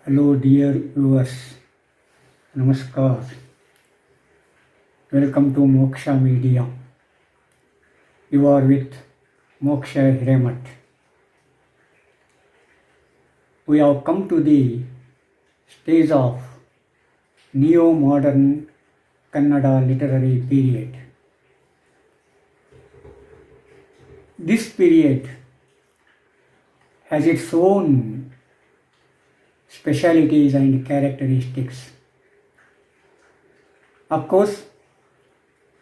Hello, dear viewers. Namaskar. Welcome to Moksha Media. You are with Moksha Hiremat. We have come to the stage of neo-modern Kannada literary period. This period has its own specialities and characteristics. Of course,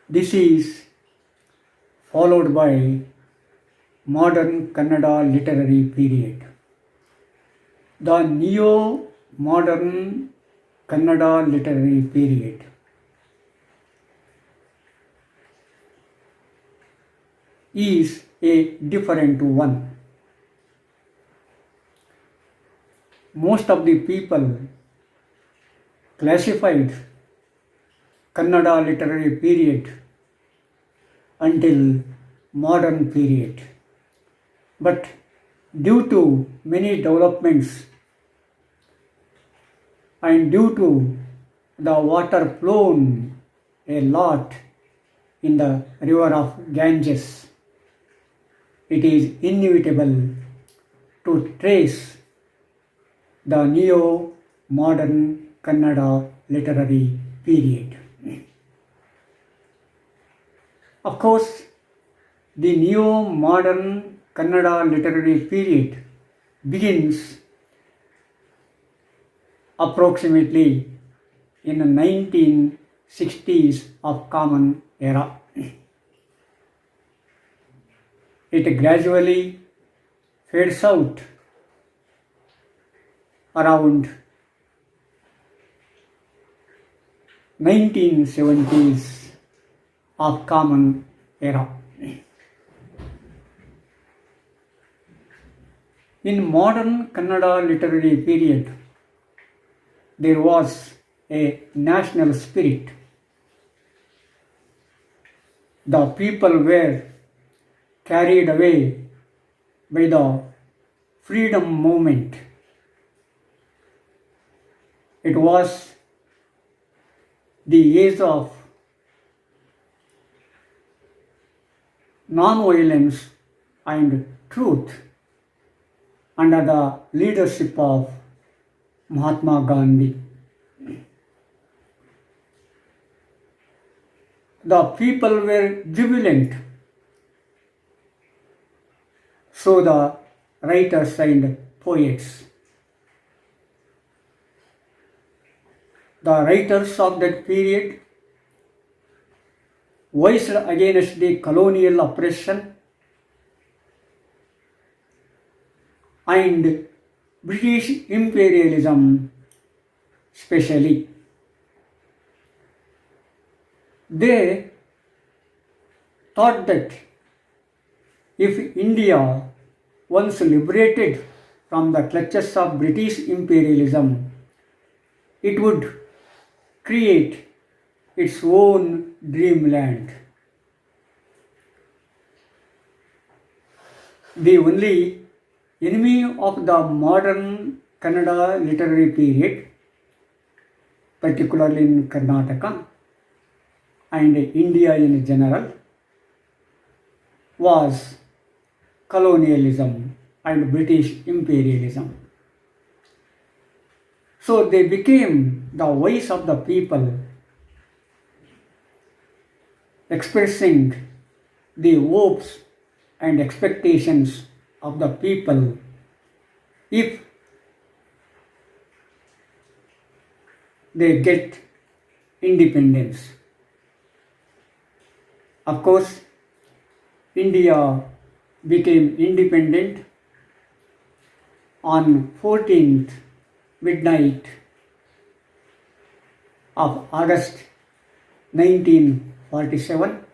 this is followed by modern Kannada literary period. The neo-modern Kannada literary period is a different one. Most of the people classified Kannada literary period until modern period. But due to many developments and due to the water flown a lot in the river of Ganges, it is inevitable to trace the neo-modern Kannada literary period. Of course, the neo-modern Kannada literary period begins approximately in the 1960s of Common Era. It gradually fades out around 1970s of Common Era. In modern Kannada literary period, there was a national spirit. The people were carried away by the freedom movement. It was the age of non-violence and truth under the leadership of Mahatma Gandhi. The people were jubilant, so the writers and poets. The writers of that period voiced against the colonial oppression and British imperialism especially. They thought that if India, once liberated from the clutches of British imperialism, it would create its own dreamland. The only enemy of the modern Kannada literary period, particularly in Karnataka and India in general, was colonialism and British imperialism. So they became the voice of the people, expressing the hopes and expectations of the people if they get independence. Of course, India became independent on 14th midnight of August 1947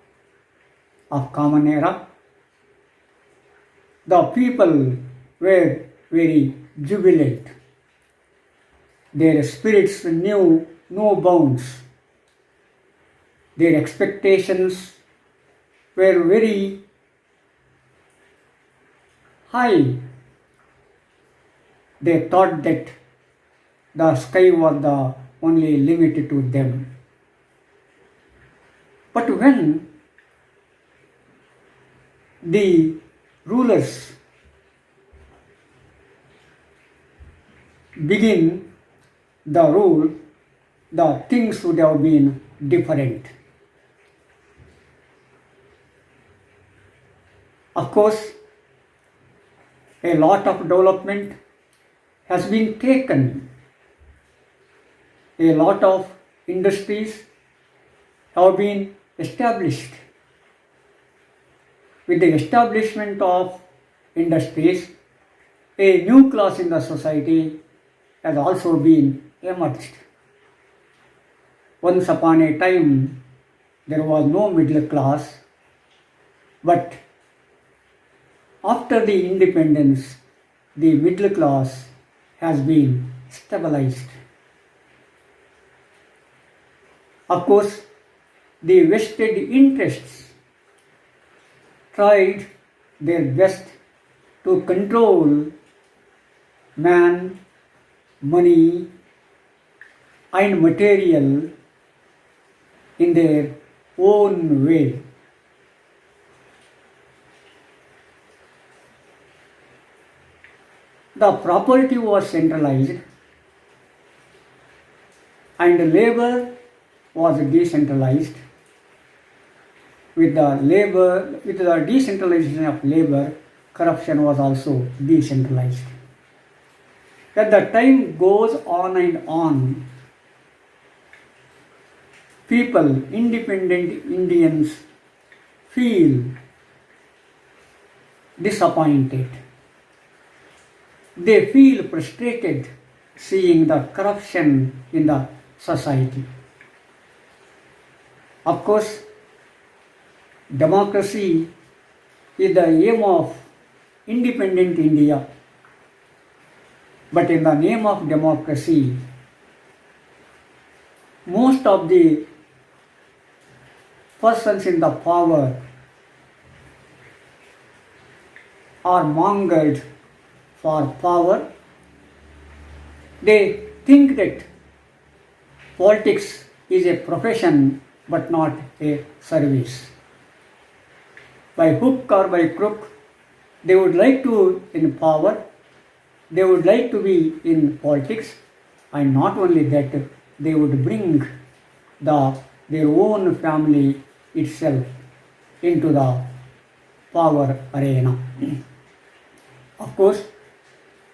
of Common Era. The people were very jubilant. Their spirits knew no bounds. Their expectations were very high. They thought that the sky was the only limit to them. But when the rulers begin the rule, the things would have been different. Of course, a lot of development has been taken. A lot of industries have been established. With the establishment of industries, a new class in the society has also been emerged. Once upon a time, there was no middle class, but after the independence, the middle class has been stabilized. Of course, the vested interests tried their best to control man, money, and material in their own way. The property was centralized and labor was decentralized. With the decentralization of labor, corruption was also decentralized. As the time goes on and on, people, independent Indians, feel disappointed. They feel frustrated seeing the corruption in the society. Of course, democracy is the aim of independent India. But in the name of democracy, most of the persons in the power are mongered for power. They think that politics is a profession but not a service. By hook or by crook, they would like to in power, they would like to be in politics, and not only that, they would bring their own family itself into the power arena. Of course,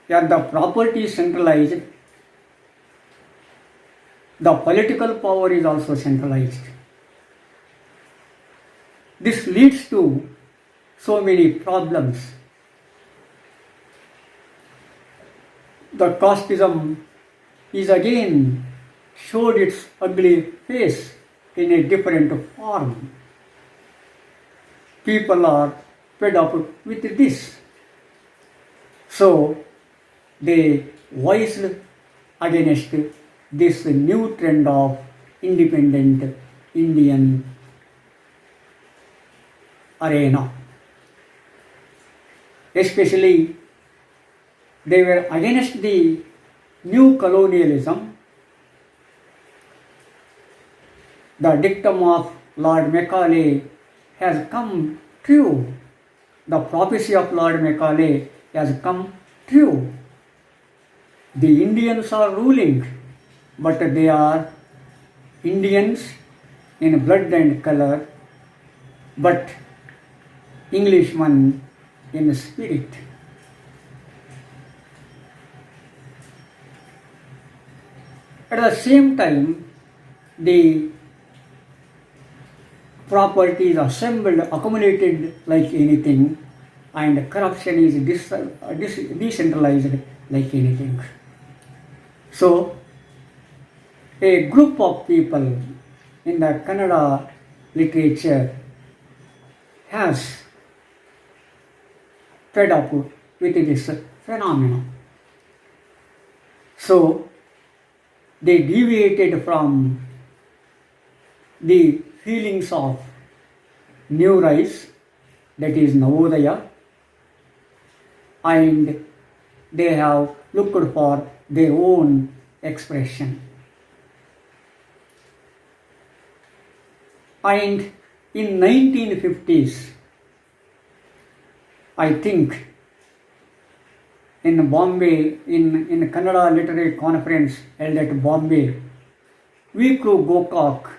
as the property is centralized, the political power is also centralized. This leads to so many problems. The casteism is again showed its ugly face in a different form. People are fed up with this. So they voiced against this new trend of independent Indian arena. Especially, they were against the new colonialism. The dictum of Lord Macaulay has come true. The prophecy of Lord Macaulay has come true. The Indians are ruling, but they are Indians in blood and color, but Englishmen in spirit. At the same time, the property is assembled, accumulated like anything, and corruption is decentralized like anything. So, a group of people in the Kannada literature has fed up with this phenomenon. So, they deviated from the feelings of new rise, that is Navodaya, and they have looked for their own expression. And in 1950s, I think in Bombay, in Kannada Literary Conference held at Bombay, V. K. Gokak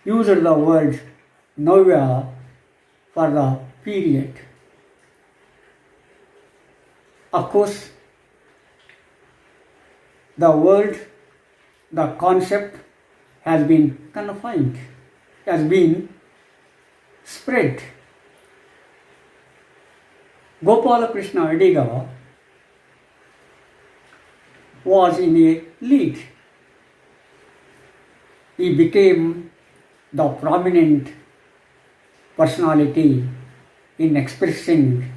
used the word Navya for the period. Of course, the word, the concept has been confined, has been spread. Gopalakrishna Adiga was in a lead. He became the prominent personality in expressing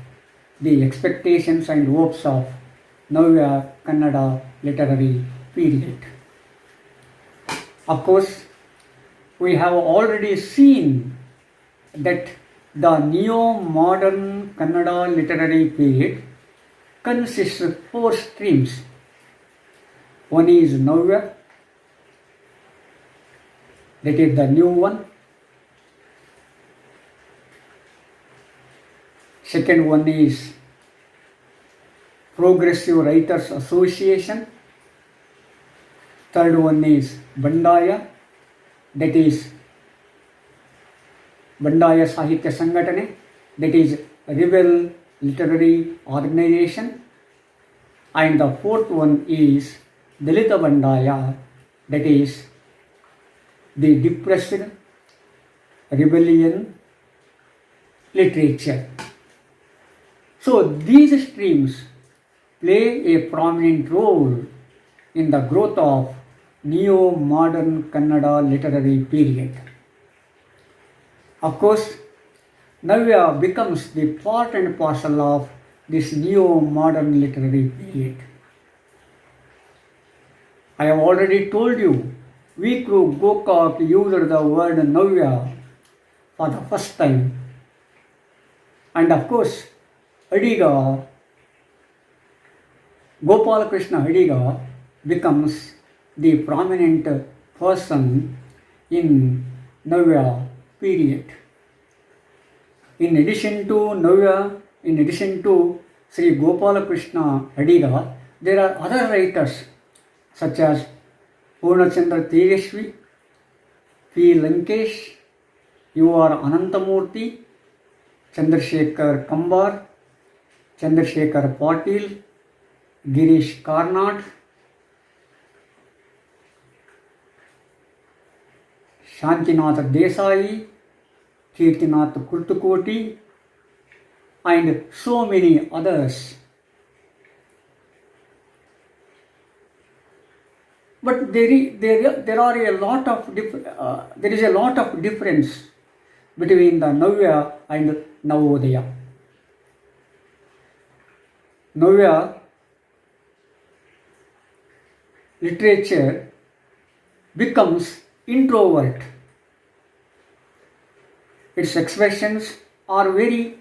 the expectations and hopes of Navya Kannada literary period. Of course, we have already seen that the neo-modern Kannada literary period consists of 4 streams. One is Navya, that is the new one. Second one is Progressive Writers Association. Third one is Bandaya, that is Bandaya Sahitya Sangatane, that is Rebel Literary Organization. And the fourth one is Dalita Bandaya, that is the depressed rebellion literature. So these streams play a prominent role in the growth of neo-modern Kannada literary period. Of course, Navya becomes the part and parcel of this neo-modern literary period. I have already told you, V. K. Gokak used the word Navya for the first time. And of course, Adiga, Gopalakrishna Adiga becomes the prominent person in Navya period. In addition to Navya, in addition to Sri Gopalakrishna Adiga, there are other writers such as Purnachandra Tejasvi, P. Lankesh, U.R. Anantamurthy, Chandrasekhar Kambar, Chandrasekhar Patil, Girish Karnad, Shantinath Desai, Kirtinath Kurtukoti, and so many others. But there is a lot of difference between the Navya and Navodaya. Navya literature becomes introvert. Its expressions are very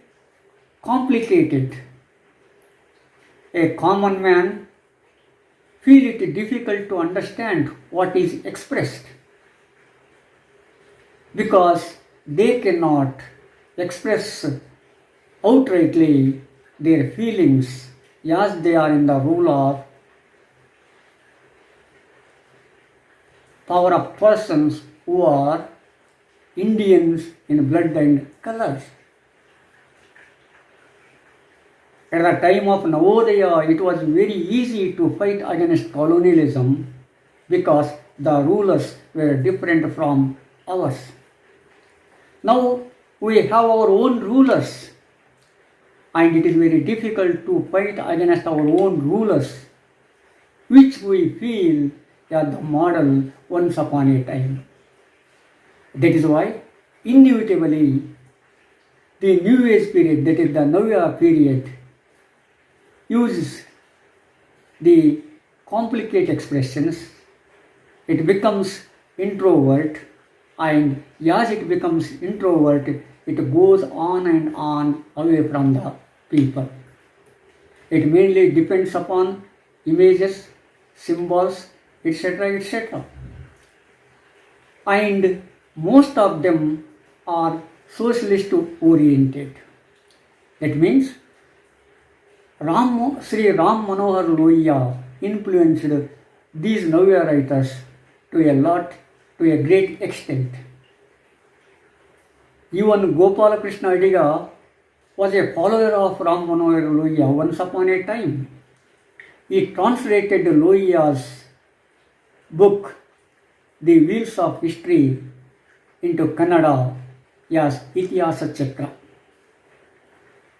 complicated. A common man feels it difficult to understand what is expressed because they cannot express outrightly their feelings as they are in the rule of power of persons who are Indians in blood and colors. At the time of Navodaya, it was very easy to fight against colonialism because the rulers were different from ours. Now we have our own rulers, and it is very difficult to fight against our own rulers, which we feel are the model once upon a time. That is why, inevitably, the New Age period, that is the Navya period, uses the complicated expressions. It becomes introvert, and as it becomes introvert, it goes on and on away from the people. It mainly depends upon images, symbols, etc., etc. And most of them are socialist oriented. That means Sri Ram Manohar Lohia influenced these Navya writers to a great extent. Even Gopalakrishna Adiga was a follower of Ram Manohar Lohia once upon a time. He translated Lohiya's book, The Wheels of History, into Kannada as Itihasa Chakra.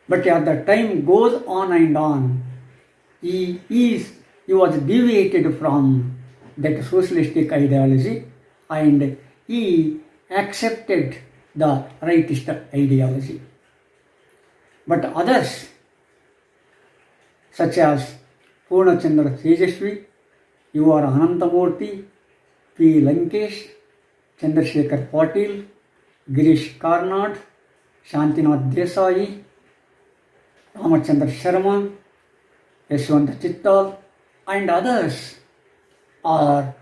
But as the time goes on and on, he was deviated from that socialistic ideology and he accepted the rightist ideology. But others, such as Purnachandra Tejasvi, U.R. Anantamurthy, P. Lankesh, Chandrasekhar Patil, Girish Karnad, Shantinath Desai, Ramachandra Sharma, Yashwant Chittal, and others are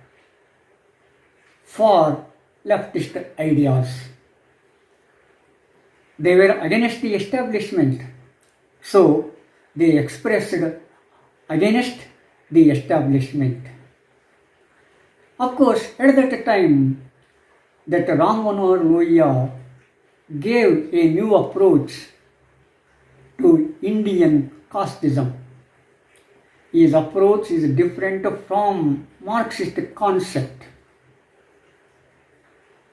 for leftist ideas. They were against the establishment, so they expressed against the establishment. Of course, at that time, that Ram Manohar Lohia gave a new approach to Indian casteism. His approach is different from Marxist concept.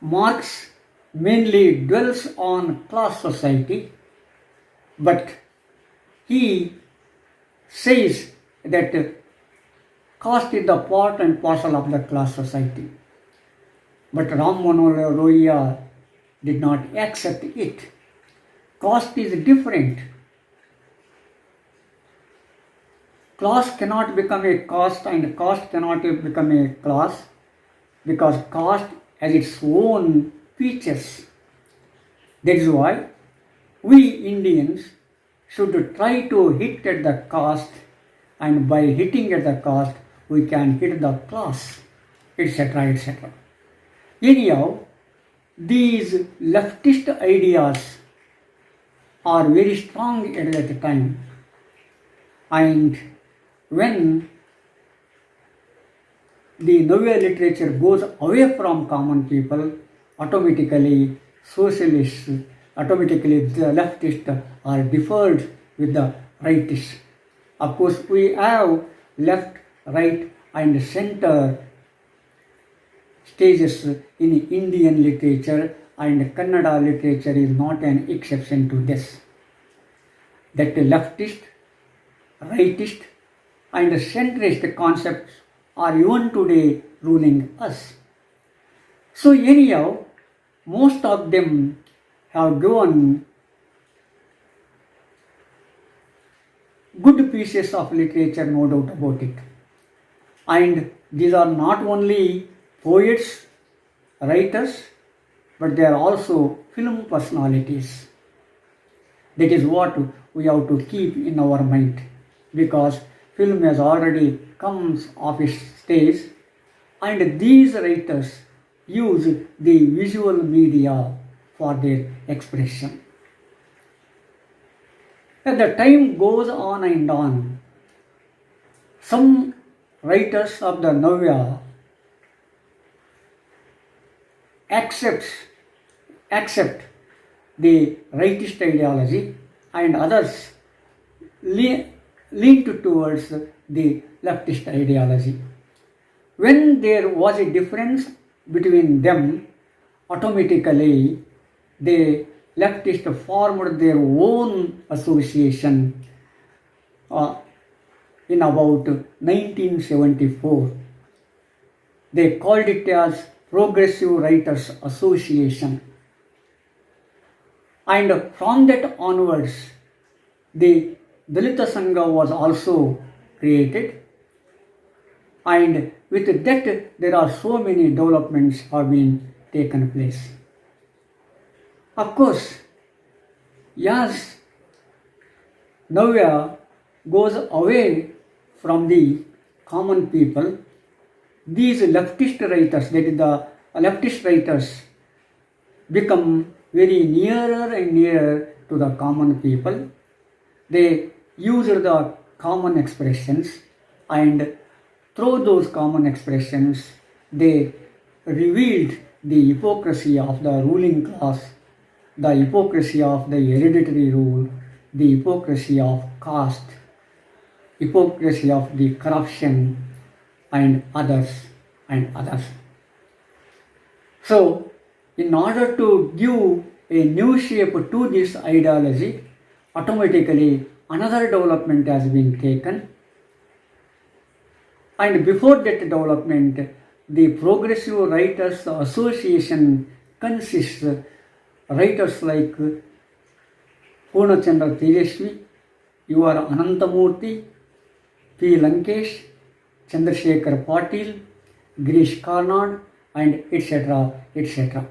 Marx mainly dwells on class society, but he says that caste is the part and parcel of the class society. But Ram Manohar Lohia did not accept it. Caste is different. Class cannot become a caste and caste cannot become a class because caste has its own features. That is why we Indians should try to hit at the caste, and by hitting at the caste we can hit the class, etc., etc. Anyhow, these leftist ideas are very strong at that time, and when the Navya literature goes away from common people, automatically socialists, automatically the leftists are deferred with the rightists. Of course, we have left, right and center stages in Indian literature, and Kannada literature is not an exception to this. That leftist, rightist and centrist concepts are even today ruling us. So anyhow, most of them have given good pieces of literature, no doubt about it. And these are not only poets, writers, but they are also film personalities. That is what we have to keep in our mind, because film has already come off its stage and these writers use the visual media for their expression. As the time goes on and on, some writers of the Navya accept the rightist ideology and others leaned towards the leftist ideology. When there was a difference between them, automatically the leftists formed their own association in about 1974. They called it as Progressive Writers Association. And from that onwards, the Dalita Sangha was also created, and with that there are so many developments have been taken place. Of course, as Navya goes away from the common people, these leftist writers, that is the leftist writers, become very nearer and nearer to the common people. They used the common expressions, and through those common expressions, they revealed the hypocrisy of the ruling class, the hypocrisy of the hereditary rule, the hypocrisy of caste, hypocrisy of the corruption, and others and others. So, in order to give a new shape to this ideology, automatically another development has been taken. And before that development, the Progressive Writers Association consists of writers like Purnachandra Tejasvi, U.R. Anantamurthy, P. Lankesh, Chandrasekhar Patil, Girish Karnad, and etc. etc.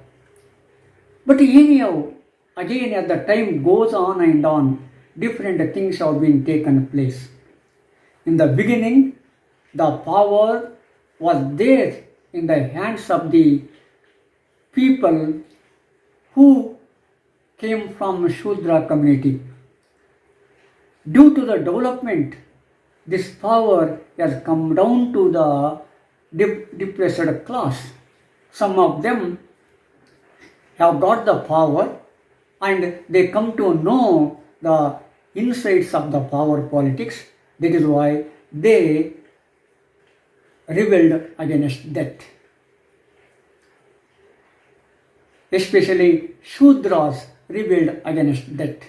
But anyhow, again as the time goes on and on, different things have been taken place. In the beginning, the power was there in the hands of the people who came from Shudra community. Due to the development, this power has come down to the depressed class. Some of them have got the power and they come to know the insides of the power politics. That is why they rebelled against that. Especially Shudras rebelled against that.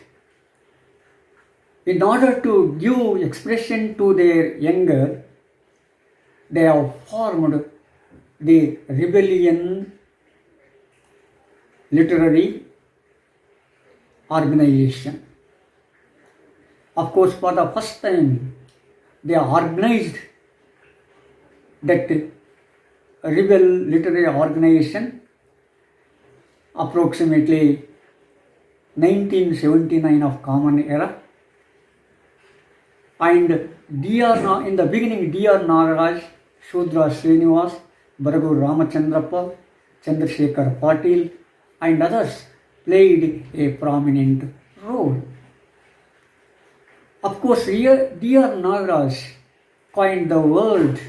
In order to give expression to their anger, they have formed the rebellion literary organization. Of course, for the first time, they organized that rebel literary organization approximately 1979 of Common Era. And in the beginning, D.R. Nagaraj, Shudra Srinivas, Baragur Ramachandrappa, Chandrasekhar Patil, and others played a prominent role. Of course, here D.R. Nagaraj coined the word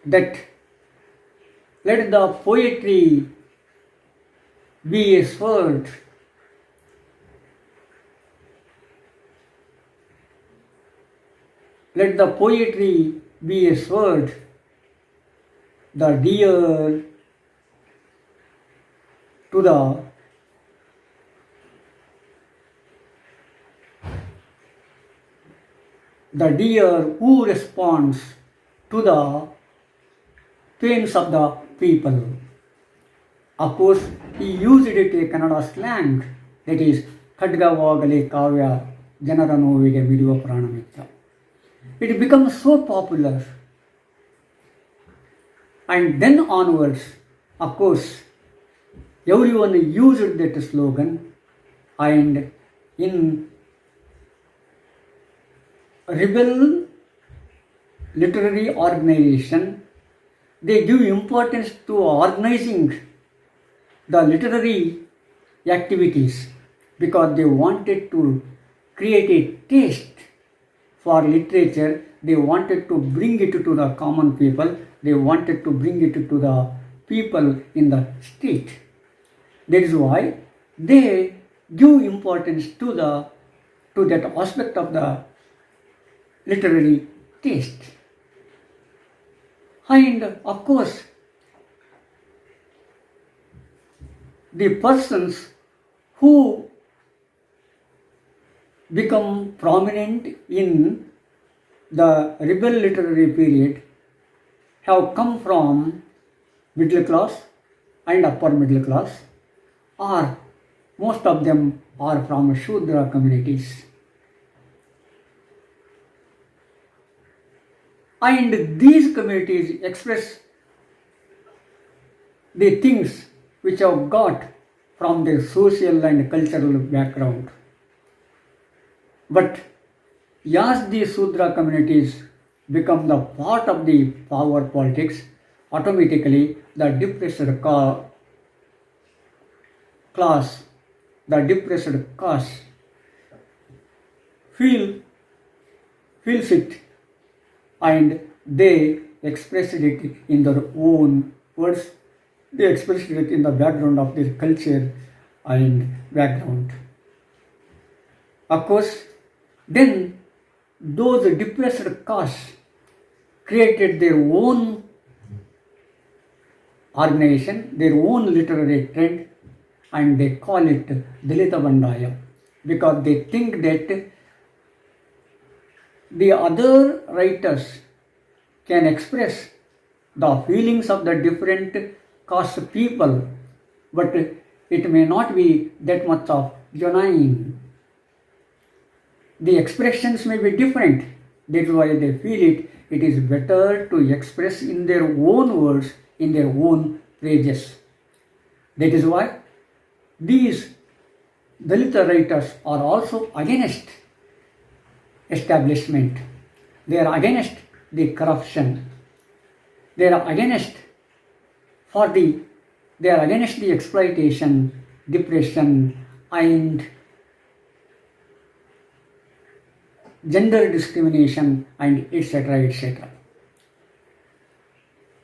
that let the poetry be a sword. Let the poetry be a sword, the deer to the deer who responds to the pains of the people. Of course, he used it a Kannada slang, that is Khadgavagale Kavya Janara Novige Video Pranamitra. It becomes so popular. And then onwards, of course, everyone used that slogan, and in rebel literary organization, they give importance to organizing the literary activities because they wanted to create a taste for literature. They wanted to bring it to the common people. They wanted to bring it to the people in the street. That is why they give importance to that aspect of the literary taste. And of course, the persons who become prominent in the rebel literary period have come from middle class and upper middle class, or most of them are from Shudra communities. And these communities express the things which have got from their social and cultural background. But as the Sudra communities become the part of the power politics, automatically the depressed class, the depressed caste feel, feels it, and they expressed it in their own words. They expressed it in the background of their culture and background. Of course, then those depressed castes created their own organization, their own literary trend, and they call it Dalita Bandaya because they think that the other writers can express the feelings of the different caste people, but it may not be that much of genuine. The expressions may be different. That is why they feel it is better to express in their own words, in their own phrases. That is why these Dalita writers are also against establishment. They are against the corruption. They are against the exploitation, depression, and gender discrimination, and etc. etc.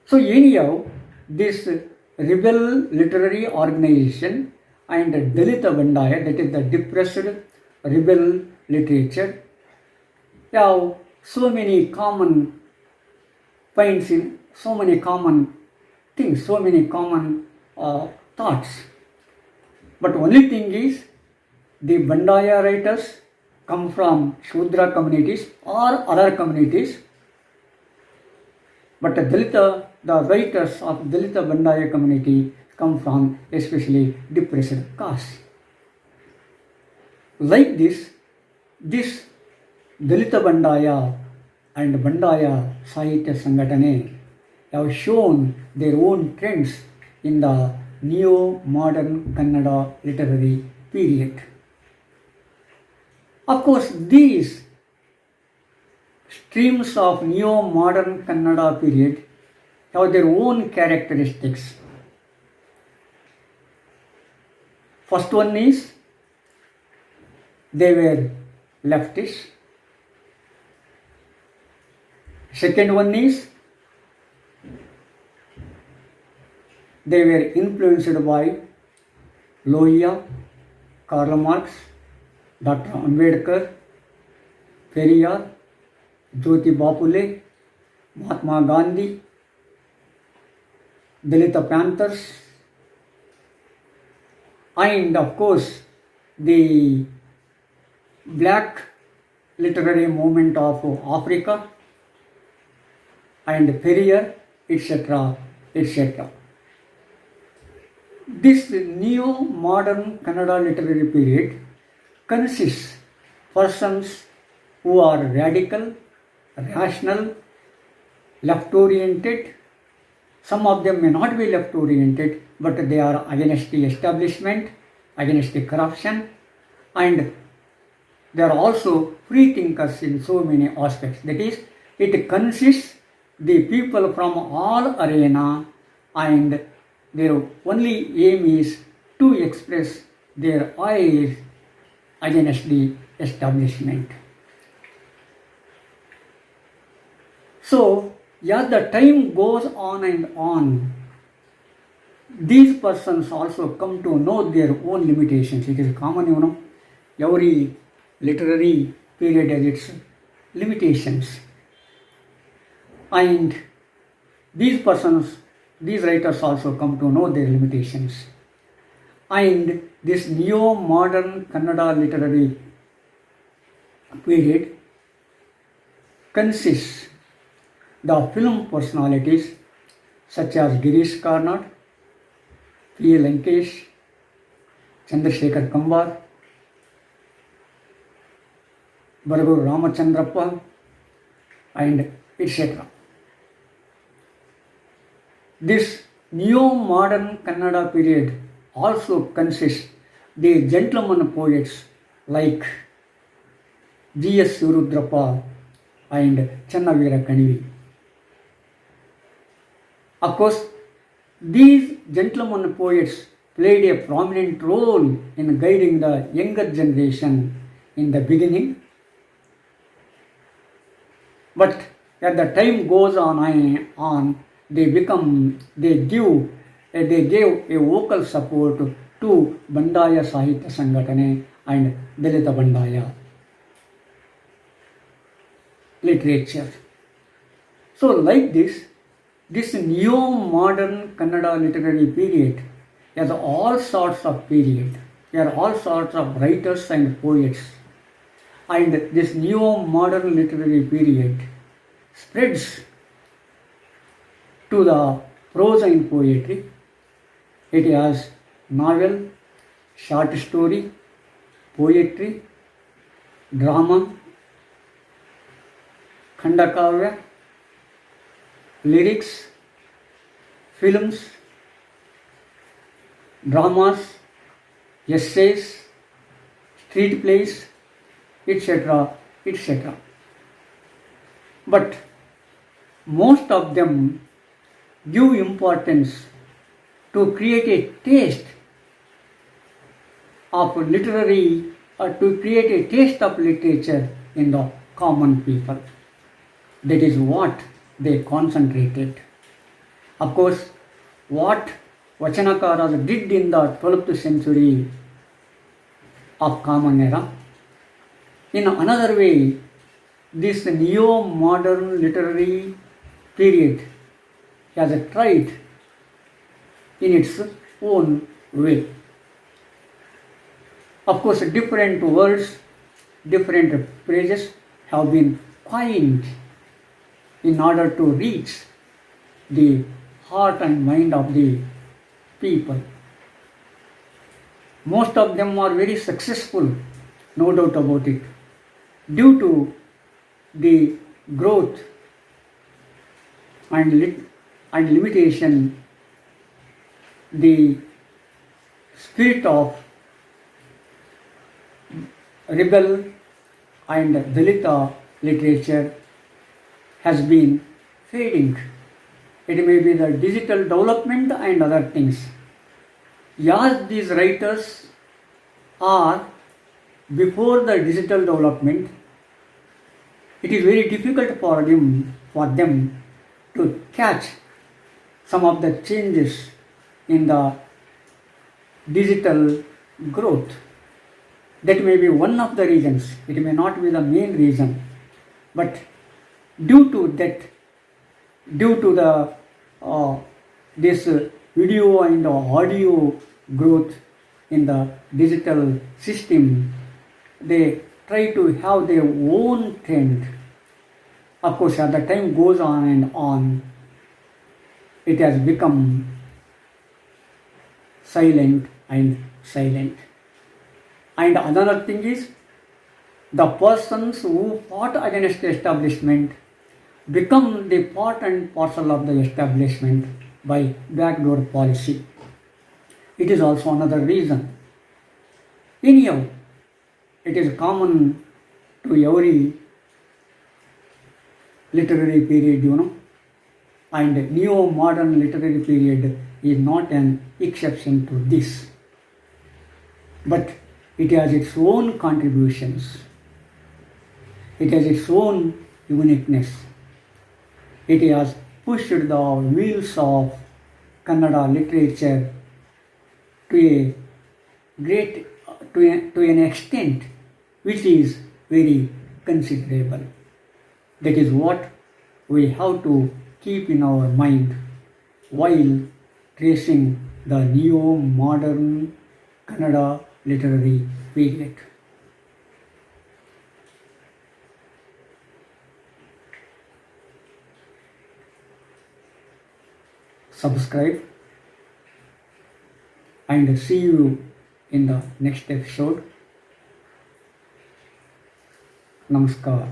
So anyhow, this rebel literary organization and Dalita Bandaya, that is the depressed rebel literature, have so many common points in so many common things, so many common thoughts. But only thing is, the Bandaya writers come from Shudra communities or other communities, but the writers of Dalita Bandaya community come from especially depressed castes. Like this Dalita Bandaya and Bandaya Sahitya Sangatane have shown their own trends in the neo-modern Kannada literary period. Of course, these streams of neo-modern Kannada period have their own characteristics. First one is they were leftists. Second one is they were influenced by Lohia, Karl Marx, Dr. Ambedkar, Periyar, Jyoti Bapule, Mahatma Gandhi, Dalita Panthers, and of course the black literary movement of Africa and Periyar, etc. etc. This neo-modern Kannada literary period consists persons who are radical, rational, left-oriented. Some of them may not be left-oriented, but they are against the establishment, against the corruption, and they are also free thinkers in so many aspects. That is, it consists the people from all arena, and their only aim is to express their eyes against the establishment. So, as the time goes on and on, these persons also come to know their own limitations. It is common, every literary period has its limitations. And these writers also come to know their limitations. And this neo-modern Kannada literary period consists the film personalities such as Girish Karnad, P. Lankesh, Chandrasekhar Kambar, Baragur Ramachandrappa, and etc. This neo-modern Kannada period also consists the gentleman poets like G.S. Surudrappa and Channaveera Kanivi. Of course, these gentlemen poets played a prominent role in guiding the younger generation in the beginning. But as the time goes on, they gave a vocal support to Bandaya Sahitya Sangatane and Dalita Bandaya literature. So like this neo-modern Kannada literary period has all sorts of period. There are all sorts of writers and poets. And this neo-modern literary period spreads to the prose and poetry. It has novel, short story, poetry, drama, khandakavya, lyrics, films, dramas, essays, street plays, etc., etc. But most of them give importance to create a taste of to create a taste of literature in the common people. That is what they concentrated. Of course, what Vachanakaras did in the 12th century of Common Era, in another way, this neo-modern literary period has tried in its own way. Of course, different words, different phrases have been coined in order to reach the heart and mind of the people. Most of them are very successful, no doubt about it, due to the growth and limitation, the spirit of rebel and Dalita literature has been fading. It may be the digital development and other things. As these writers are before the digital development, it is very difficult for them to catch some of the changes in the digital growth. That may be one of the reasons. It may not be the main reason. But due to the this video and audio growth in the digital system, they try to have their own trend. Of course, as the time goes on and on, it has become silent and silent. And another thing is, the persons who fought against the establishment become the part and parcel of the establishment by backdoor policy. It is also another reason. Anyhow, it is common to every literary period, and neo-modern literary period is not an exception to this. But it has its own contributions. It has its own uniqueness. It has pushed the wheels of Kannada literature to an extent which is very considerable. That is what we have to keep in our mind while tracing the neo-modern Kannada literary period. Subscribe and see you in the next episode. Namaskar.